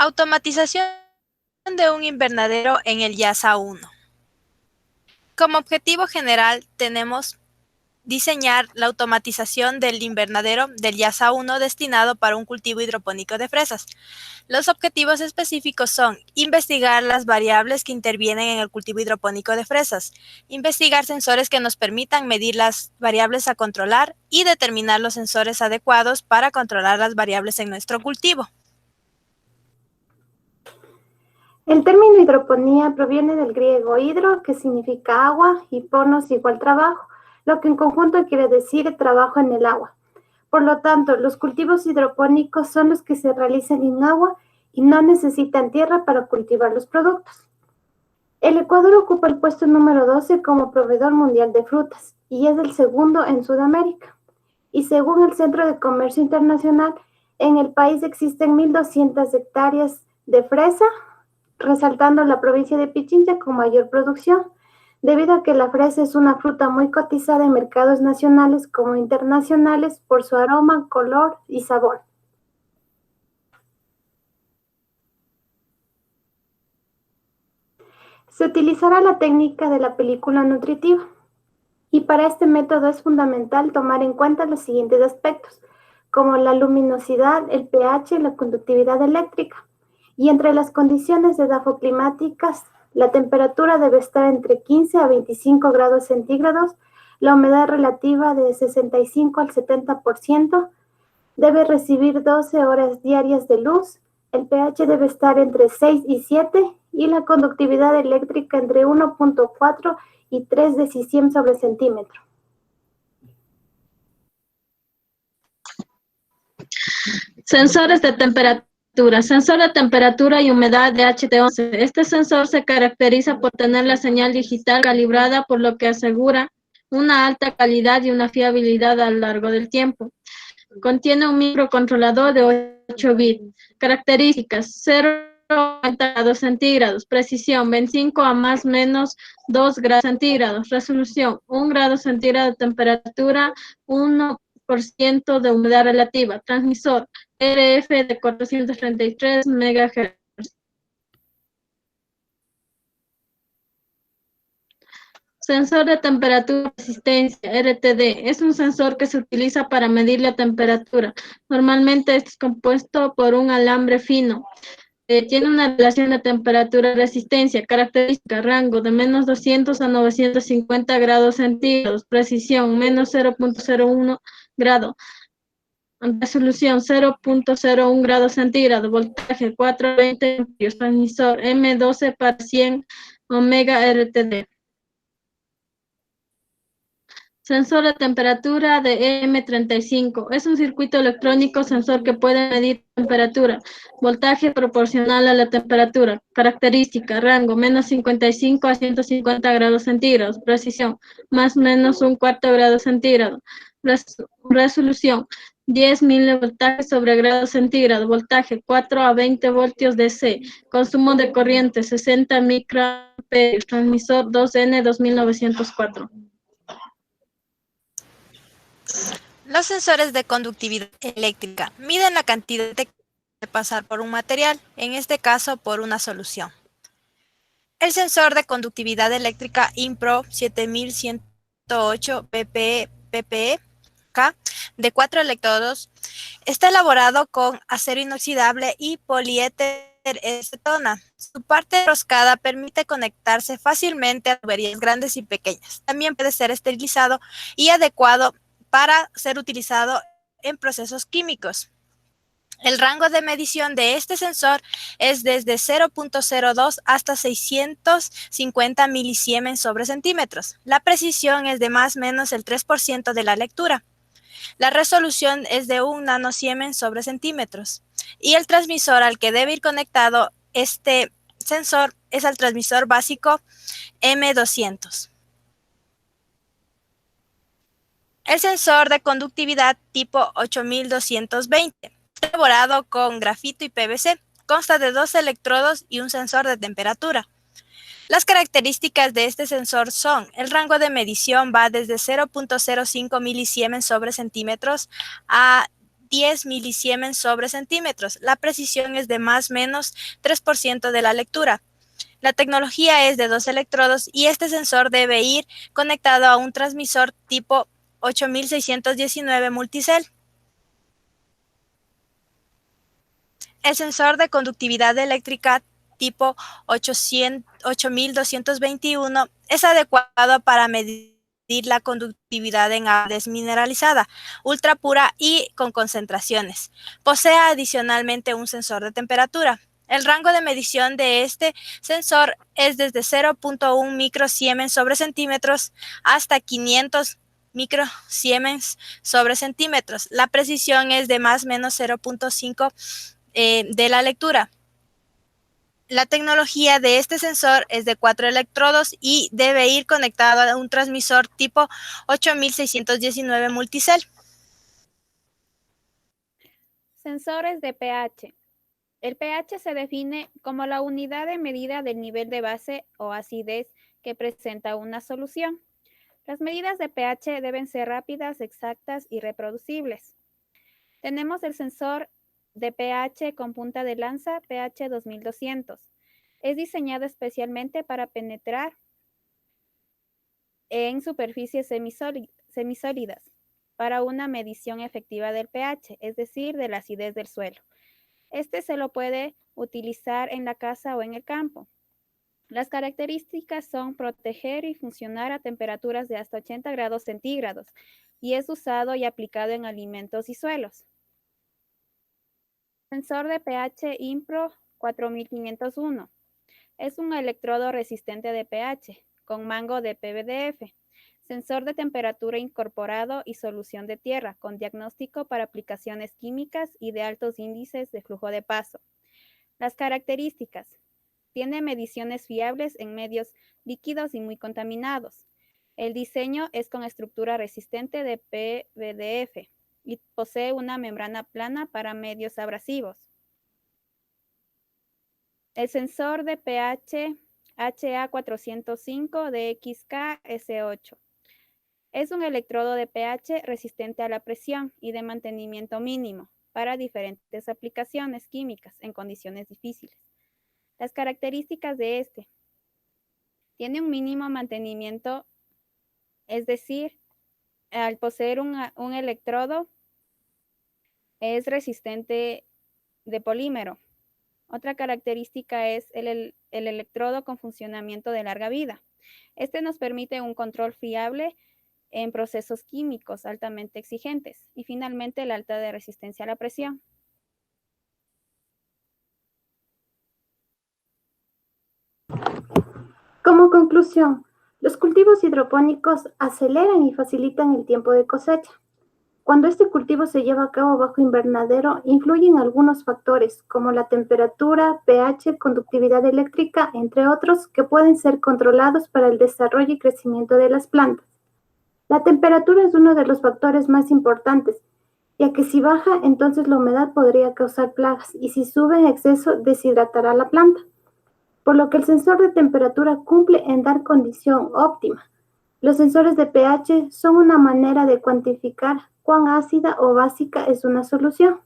Automatización de un invernadero en el YASA 1. Como objetivo general tenemos diseñar la automatización del invernadero del YASA 1 destinado para un cultivo hidropónico de fresas. Los objetivos específicos son investigar las variables que intervienen en el cultivo hidropónico de fresas, investigar sensores que nos permitan medir las variables a controlar y determinar los sensores adecuados para controlar las variables en nuestro cultivo. El término hidroponía proviene del griego hidro, que significa agua, y ponos igual trabajo, lo que en conjunto quiere decir trabajo en el agua. Por lo tanto, los cultivos hidropónicos son los que se realizan en agua y no necesitan tierra para cultivar los productos. El Ecuador ocupa el puesto número 12 como proveedor mundial de frutas y es el segundo en Sudamérica. Y según el Centro de Comercio Internacional, en el país existen 1.200 hectáreas de fresa, resaltando la provincia de Pichincha con mayor producción, debido a que la fresa es una fruta muy cotizada en mercados nacionales como internacionales por su aroma, color y sabor. Se utilizará la técnica de la película nutritiva y para este método es fundamental tomar en cuenta los siguientes aspectos, como la luminosidad, el pH, la conductividad eléctrica. Y entre las condiciones edafoclimáticas, la temperatura debe estar entre 15 a 25 grados centígrados, la humedad relativa de 65 al 70%, debe recibir 12 horas diarias de luz, el pH debe estar entre 6 y 7 y la conductividad eléctrica entre 1.4 y 3 decisiemens sobre centímetro. Sensores de temperatura. Sensor de temperatura y humedad de HT11. Este sensor se caracteriza por tener la señal digital calibrada, por lo que asegura una alta calidad y una fiabilidad a lo largo del tiempo. Contiene un microcontrolador de 8 bits. Características: 0,90 grados centígrados. Precisión: 25 a más menos 2 grados centígrados. Resolución: 1 grado centígrado de temperatura, 1% de humedad relativa. Transmisor: RF de 433 MHz. Sensor de temperatura resistencia, RTD, es un sensor que se utiliza para medir la temperatura. Normalmente es compuesto por un alambre fino. Tiene una relación de temperatura-resistencia, característica, rango de menos 200 a 950 grados centígrados, precisión, menos 0.01 grado, resolución 0.01 grados centígrados, voltaje 420 amperes, transmisor M12 para 100 ohmega RTD. Sensor de temperatura de M35. Es un circuito electrónico sensor que puede medir temperatura, voltaje proporcional a la temperatura, característica, rango, menos 55 a 150 grados centígrados, precisión, más o menos un cuarto grado centígrado, resolución, 10 milivoltajes sobre grado centígrado, voltaje 4 a 20 voltios DC, consumo de corriente 60 microamperios, transmisor 2N 2904. Los sensores de conductividad eléctrica miden la cantidad de pasar por un material, en este caso por una solución. El sensor de conductividad eléctrica INPRO 7108 PPE-K de 4 electrodos está elaborado con acero inoxidable y poliéter acetona. Su parte enroscada permite conectarse fácilmente a tuberías grandes y pequeñas. También puede ser esterilizado y adecuado para ser utilizado en procesos químicos. El rango de medición de este sensor es desde 0.02 hasta 650 milisiemens sobre centímetros. La precisión es de más o menos el 3% de la lectura. La resolución es de 1 nanosiemens sobre centímetros. Y el transmisor al que debe ir conectado este sensor es al transmisor básico M200. El sensor de conductividad tipo 8220, elaborado con grafito y PVC, consta de 2 electrodos y un sensor de temperatura. Las características de este sensor son: el rango de medición va desde 0.05 milisiemens sobre centímetros a 10 milisiemens sobre centímetros. La precisión es de más o menos 3% de la lectura. La tecnología es de 2 electrodos y este sensor debe ir conectado a un transmisor tipo 8619 multicell. El sensor de conductividad eléctrica tipo 8221 es adecuado para medir la conductividad en agua desmineralizada, ultra pura y con concentraciones. Posee adicionalmente un sensor de temperatura. El rango de medición de este sensor es desde 0.1 microsiemens sobre centímetros hasta 500 microsiemens sobre centímetros. La precisión es de más o menos 0.5 de la lectura. La tecnología de este sensor es de 4 electrodos y debe ir conectado a un transmisor tipo 8619 multicell. Sensores de pH. El pH se define como la unidad de medida del nivel de base o acidez que presenta una solución. Las medidas de pH deben ser rápidas, exactas y reproducibles. Tenemos el sensor de pH con punta de lanza pH 2200. Es diseñado especialmente para penetrar en superficies semisólidas para una medición efectiva del pH, es decir, de la acidez del suelo. Este se lo puede utilizar en la casa o en el campo. Las características son proteger y funcionar a temperaturas de hasta 80 grados centígrados y es usado y aplicado en alimentos y suelos. Sensor de pH Impro 4501. Es un electrodo resistente de pH con mango de PVDF. Sensor de temperatura incorporado y solución de tierra con diagnóstico para aplicaciones químicas y de altos índices de flujo de paso. Las características. Tiene mediciones fiables en medios líquidos y muy contaminados. El diseño es con estructura resistente de PVDF y posee una membrana plana para medios abrasivos. El sensor de pH HA405 de XKS8 es un electrodo de pH resistente a la presión y de mantenimiento mínimo para diferentes aplicaciones químicas en condiciones difíciles. Las características de este. Tiene un mínimo mantenimiento, es decir, al poseer un electrodo, es resistente de polímero. Otra característica es el electrodo con funcionamiento de larga vida. Este nos permite un control fiable en procesos químicos altamente exigentes. Y finalmente, la alta de resistencia a la presión. Como conclusión, los cultivos hidropónicos aceleran y facilitan el tiempo de cosecha. Cuando este cultivo se lleva a cabo bajo invernadero, influyen algunos factores como la temperatura, pH, conductividad eléctrica, entre otros, que pueden ser controlados para el desarrollo y crecimiento de las plantas. La temperatura es uno de los factores más importantes, ya que si baja, entonces la humedad podría causar plagas y si sube en exceso, deshidratará la planta. Por lo que el sensor de temperatura cumple en dar condición óptima. Los sensores de pH son una manera de cuantificar cuán ácida o básica es una solución.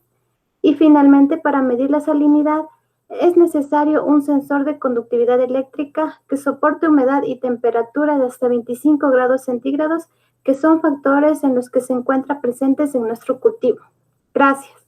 Y finalmente, para medir la salinidad, es necesario un sensor de conductividad eléctrica que soporte humedad y temperatura de hasta 25 grados centígrados, que son factores en los que se encuentran presentes en nuestro cultivo. Gracias.